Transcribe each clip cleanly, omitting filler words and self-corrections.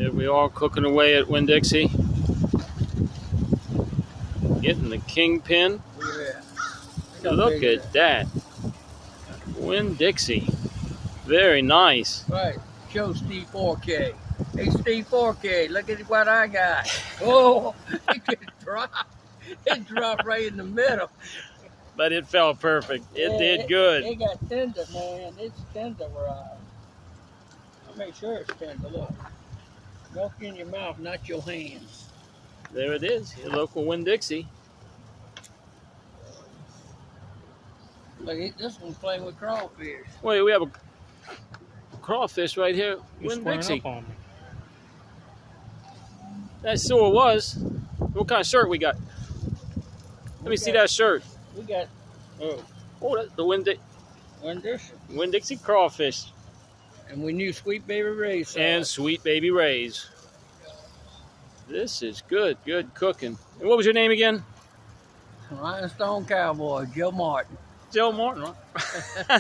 Here we are cooking away at Winn Dixie. Getting the kingpin. Look at that. Winn Dixie. Very nice. Right. Show Steve 4K. Hey, Steve 4K, look at what I got. Oh, it just dropped. It dropped right in the middle. But it felt perfect. It did good. It got tender, man. It's tender where I'll make sure it's tender. Look. Milk in your mouth, not your hands. There it is. Your local Winn Dixie. Look, this one's playing with crawfish. Wait, we have a crawfish right here. Winn Dixie. That sure was. What kind of shirt we got? Let me see that shirt. We got, that's the Winn Dixie crawfish. And we knew Sweet Baby Ray's sauce. And Sweet Baby Ray's. This is good cooking. And what was your name again? Rhinestone Cowboy, Joe Martin. Joe Martin.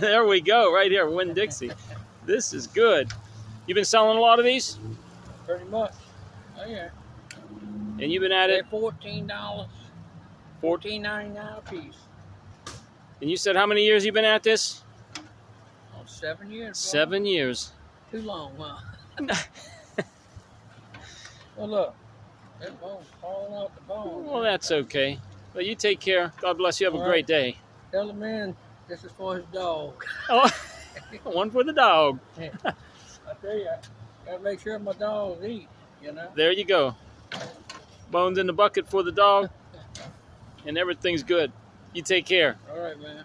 There we go, right here, Winn Dixie. This is good. You been selling a lot of these? Pretty much. Oh yeah. And you've been at it? They're $14. $14.99 a piece. And you said how many years you been at this? 7 years. Bro. 7 years. Too long, huh? Well, look. That bone's falling off the bone. Well, that's okay. But you take care. God bless you. Have a great day. Tell the man this is for his dog. Oh, one for the dog. I tell you, I gotta make sure my dogs eat, you know? There you go. Bones in the bucket for the dog. And everything's good. You take care. All right, man.